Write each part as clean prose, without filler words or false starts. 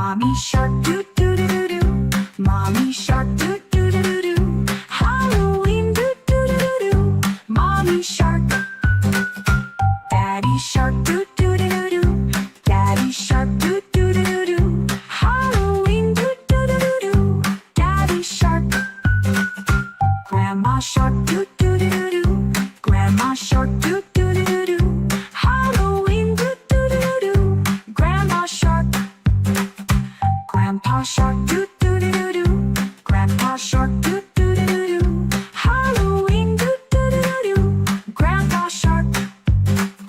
Mommy shark doo doo doo doo. Mommy shark doo doo doo doo. Halloween doo doo doo doo. Mommy shark. Daddy shark doo doo doo doo. Daddy shark doo doo doo doo. Halloween doo doo doo doo. Daddy shark. Grandma shark doo doo doo doo. Grandma shark doo doo doo doo. Halloween doo doo doo doo. Grandma shark. Grandpa shark doo doo doo doo. Grandpa shark doo doo doo doo. Halloween doo doo doo doo. Grandpa shark.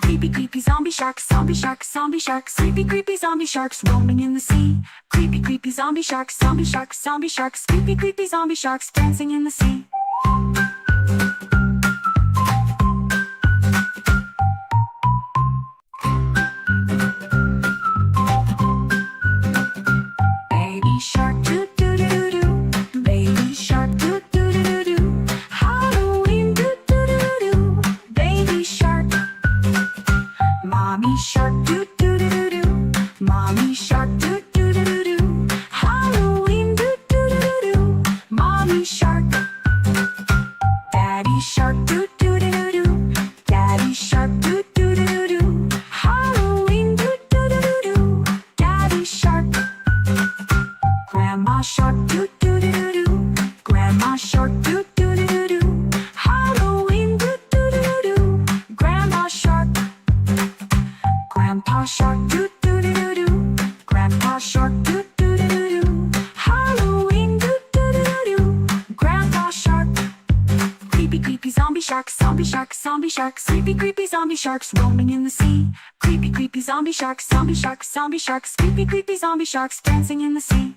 Creepy creepy zombie sharks, zombie sharks, zombie sharks. Creepy creepy zombie sharks roaming in the sea. Creepy creepy zombie sharks, zombie sharks, zombie sharks. Creepy creepy zombie sharks dancing in the sea. Baby shark doo doo doo doo. Baby shark doo doo doo doo. Halloween doo doo doo doo. Baby shark. Mommy shark doo doo doo doo. Mommy shark doo doo doo doo. Halloween doo doo doo doo. Mommy shark. Daddy shark doo doo doo doo. Daddy shark doo doo doo doo. Halloween doo doo doo doo. Daddy shark. Grandma shark doo doo doo doo. Grandma shark doo doo doo doo. Halloween doo doo doo doo. Grandma shark. Grandpa shark doo doo doo doo. Grandpa shark doo doo doo doo. Halloween doo doo doo doo. Grandpa shark. Creepy creepy zombie sharks, zombie sharks, zombie sharks. Creepy creepy zombie sharks roaming in the sea. Creepy creepy zombie sharks, zombie sharks, zombie sharks. Creepy creepy zombie sharks dancing in the sea.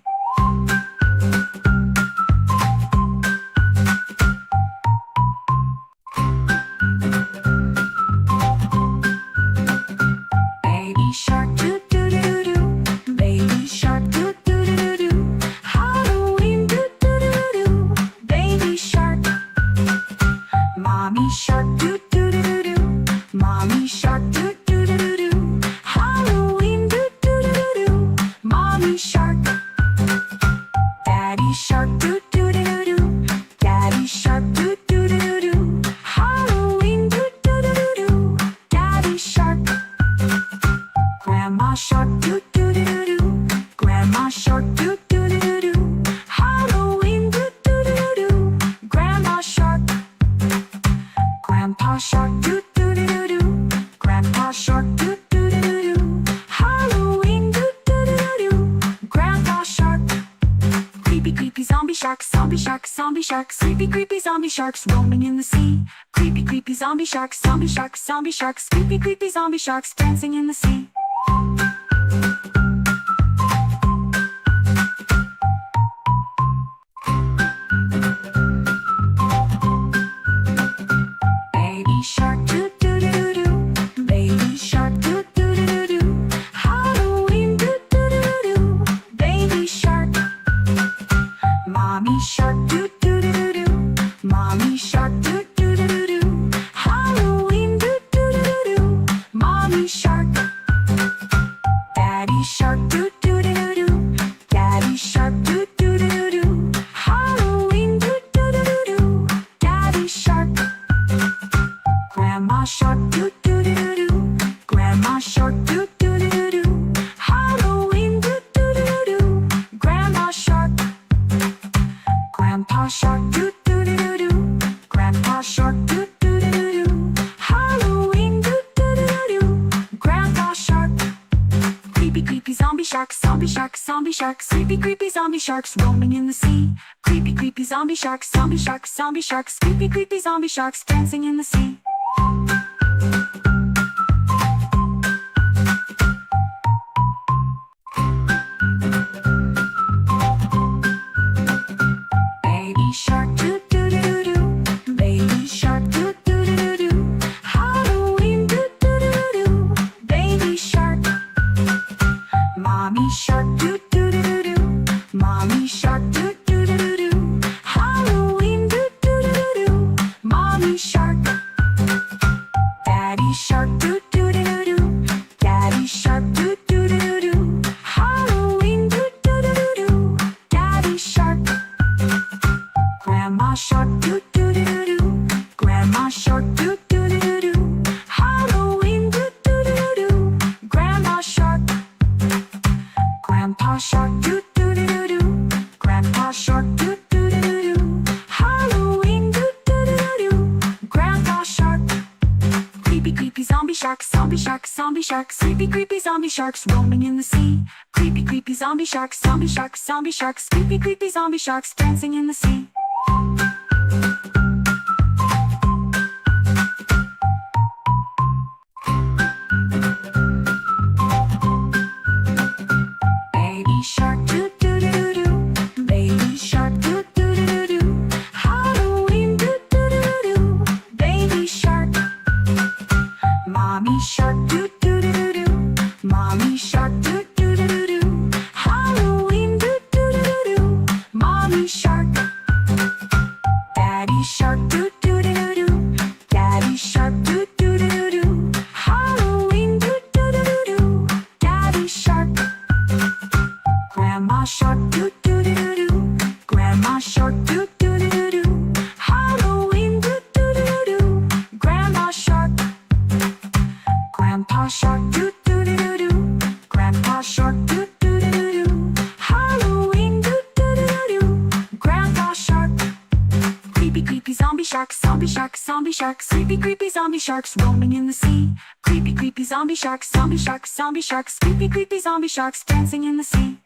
Baby shark doo doo doo doo. Baby shark doo doo doo doo. Halloween doo doo doo doo. Baby shark. Mommy shark doo doo doo doo. Mommy shark doo doo doo doo. Halloween doo doo doo doo. Mommy shark. Daddy shark doo doo doo doo. Daddy shark doo doo doo doo. Halloween doo doo doo doo. Daddy shark. Grandma shark doo doo doo doo. Grandma shark doo doo doo doo. Halloween doo doo doo doo. Grandma shark. Grandpa shark doo doo doo doo. Grandpa shark doo doo doo doo. Halloween doo doo doo doo. Grandpa shark. Creepy creepy zombie sharks, zombie sharks, zombie sharks. Creepy creepy zombie sharks roaming in the sea. Creepy creepy zombie sharks, zombie sharks, zombie sharks. Creepy creepy zombie sharks dancing in the sea. Baby shark doo doo doo doo. Baby shark doo doo doo doo. Halloween doo doo doo doo. Baby shark. Mommy shark doo doo doo doo. Mommy shark doo doo doo doo. Halloween doo doo doo doo. Mommy shark. Daddy shark doo doo doo doo. Daddy shark doo doo doo doo. Halloween doo doo doo doo. Daddy shark. Grandma shark doo doo doo doo. Grandma shark doo doo doo doo. Halloween doo doo doo doo. Grandma shark. Grandpa shark doo doo doo doo. Grandpa shark doo doo doo doo. Halloween doo doo doo doo. Grandpa shark. Creepy creepy zombie sharks, zombie sharks, zombie sharks. Creepy creepy zombie sharks roaming in the sea. Creepy creepy zombie sharks, zombie sharks, zombie sharks. Creepy creepy zombie sharks dancing in the sea. Baby shark doo doo doo doo. Baby shark doo doo doo doo. Halloween doo doo doo doo. Baby shark. Mommy shark doo doo doo doo. Mommy shark doo doo doo doo. Halloween doo doo doo doo. Mommy shark. Grandpa Shark, doo-doo-doo-doo. Grandpa Shark, doo-doo-doo-doo. Halloween, doo-doo-doo-doo. Grandpa Shark. Creepy, creepy zombie sharks, zombie sharks, zombie sharks. Creepy, creepy zombie sharks roaming in the sea. Creepy, creepy zombie sharks, zombie sharks, zombie sharks. Creepy, creepy zombie sharks dancing in the sea. Baby shark, doo-doo-doo-doo. Baby shark, doo-doo-doo-doo. Halloween, doo-doo-doo-doo. Baby shark. Mommy shark, doo-doo-doo-doo. Mommy shark, doo-doo-doo-doo. Halloween, doo-doo-doo-doo. Mommy shark. Daddy shark, doo-doo-doo-doo. Daddy shark, doo-doo-doo-doo. Halloween, doo-doo-doo-doo. Daddy shark. Grandma shark, doo-doo-doo-doo. Grandma shark, doo-doo-doo-doo. Halloween, doo-doo-doo-doo. Grandma shark. Grandpa shark, doo-doo-doo-doo. Grandpa shark, doo-doo-doo-doo. Halloween, doo-doo-doo-doo. Grandpa shark. Creepy, creepy zombie sharks, zombie sharks, zombie sharks. Creepy, creepy zombie sharks roaming in the sea. Creepy, creepy zombie sharks, zombie sharks, zombie sharks. Creepy, creepy zombie sharks dancing in the sea.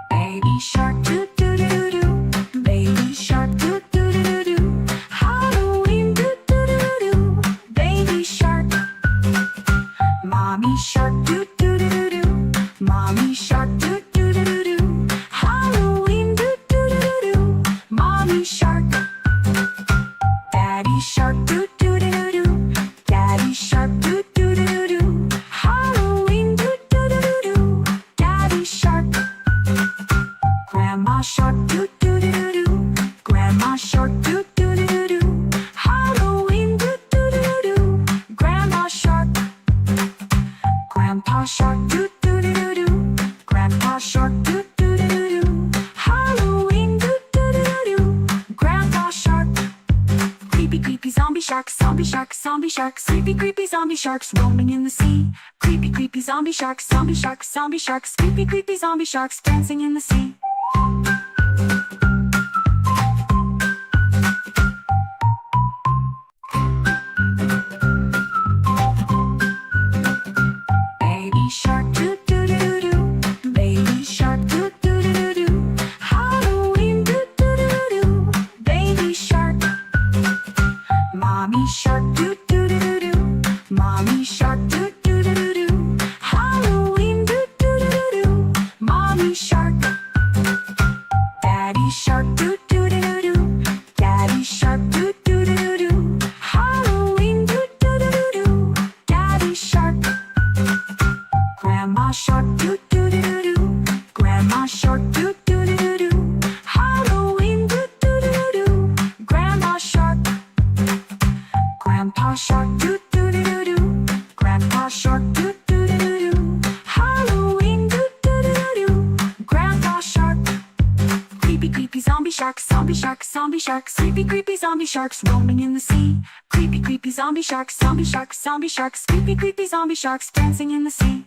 Baby shark, doo-doo-doo-doo. Baby shark, doo-doo-doo-doo. Halloween, doo-doo-doo-doo. Baby shark. Mommy shark, doo-doo-doo-doo. Mommy shark, doo-doo-doo-doo. Halloween, doo-doo-doo-doo. Mommy shark. Daddy shark, doo-doo-doo-doo. Daddy shark, doo-doo-doo-doo. Halloween, doo-doo-doo-doo. Daddy shark. Grandma shark, doo-doo-doo-doo. Grandma shark, doo-doo-doo-doo. Halloween, doo-doo-doo-doo. Grandma shark. Grandpa shark, doo-doo-doo-doo. Grandpa shark, doo-doo-doo-doo. Halloween, doo-doo-doo-doo. Grandpa shark. Creepy, creepy zombie sharks, zombie sharks, zombie sharks. Creepy, creepy zombie sharks roaming in the sea. Creepy, creepy zombie sharks, zombie sharks, zombie sharks. Creepy, creepy zombie sharks dancing in the sea. Baby shark, doo-doo-doo-doo. Baby shark, doo-doo-doo-doo. Halloween, doo-doo-doo-doo. Baby shark. Mommy shark, doo-doo-doo-doo. Mommy shark, doo-doo-doo-doo. Halloween, doo-doo-doo-doo. Mommy shark. Daddy shark, doo-doo-doo-doo. Daddy shark, doo-doo-doo-doo. Halloween, doo-doo-doo-doo. Daddy shark. Grandma shark, doo-doo-doo-doo. Grandma shark, doo-doo-doo-doo. Halloween, doo-doo-doo-doo. Grandma shark. Grandpa shark, doo-doo-doo-doo. Grandpa shark, doo-doo-doo-doo. Halloween, doo-doo-doo-doo. Grandpa shark. Creepy, creepy zombie sharks, zombie sharks, zombie sharks. Creepy, creepy zombie sharks roaming in the sea. Creepy, creepy zombie sharks, zombie sharks, zombie sharks. Creepy, creepy zombie sharks dancing in the sea.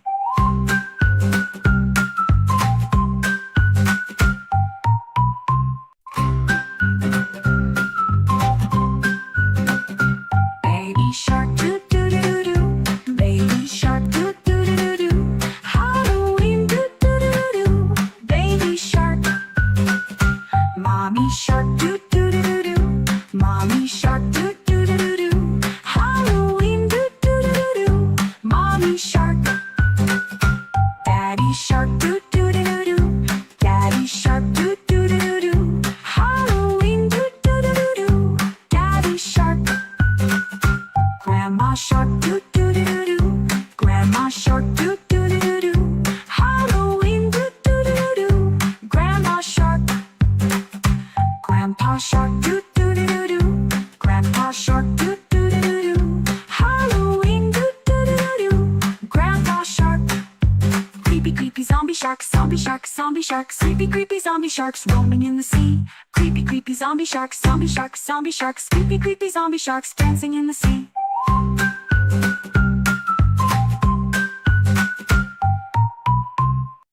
Baby shark, doo-doo-doo-doo. Baby shark, doo-doo-doo-doo. Halloween, doo-doo-doo-doo. Baby shark. Mommy shark, doo-doo-doo-doo. Mommy shark, doo-doo-doo-doo. Halloween, doo-doo-doo-doo. Mommy shark. Daddy shark, doo-doo-doo-doo. Daddy shark, doo-doo-doo-doo. Halloween, doo-doo-doo-doo. Daddy shark. Grandma shark, doo-doo-doo-doo. Grandma shark, doo-doo-doo-doo. Halloween, doo-doo-doo-doo. Grandma shark. Grandpa shark, doo-doo-doo-doo. Grandpa shark, doo-doo-doo-doo. Halloween, doo-doo-doo-doo. Grandpa shark. Creepy, creepy zombie sharks, zombie sharks, zombie sharks. Creepy, creepy zombie sharks roaming in the sea. Creepy, creepy zombie sharks, zombie sharks, zombie sharks, creepy, creepy zombie sharks dancing in the sea.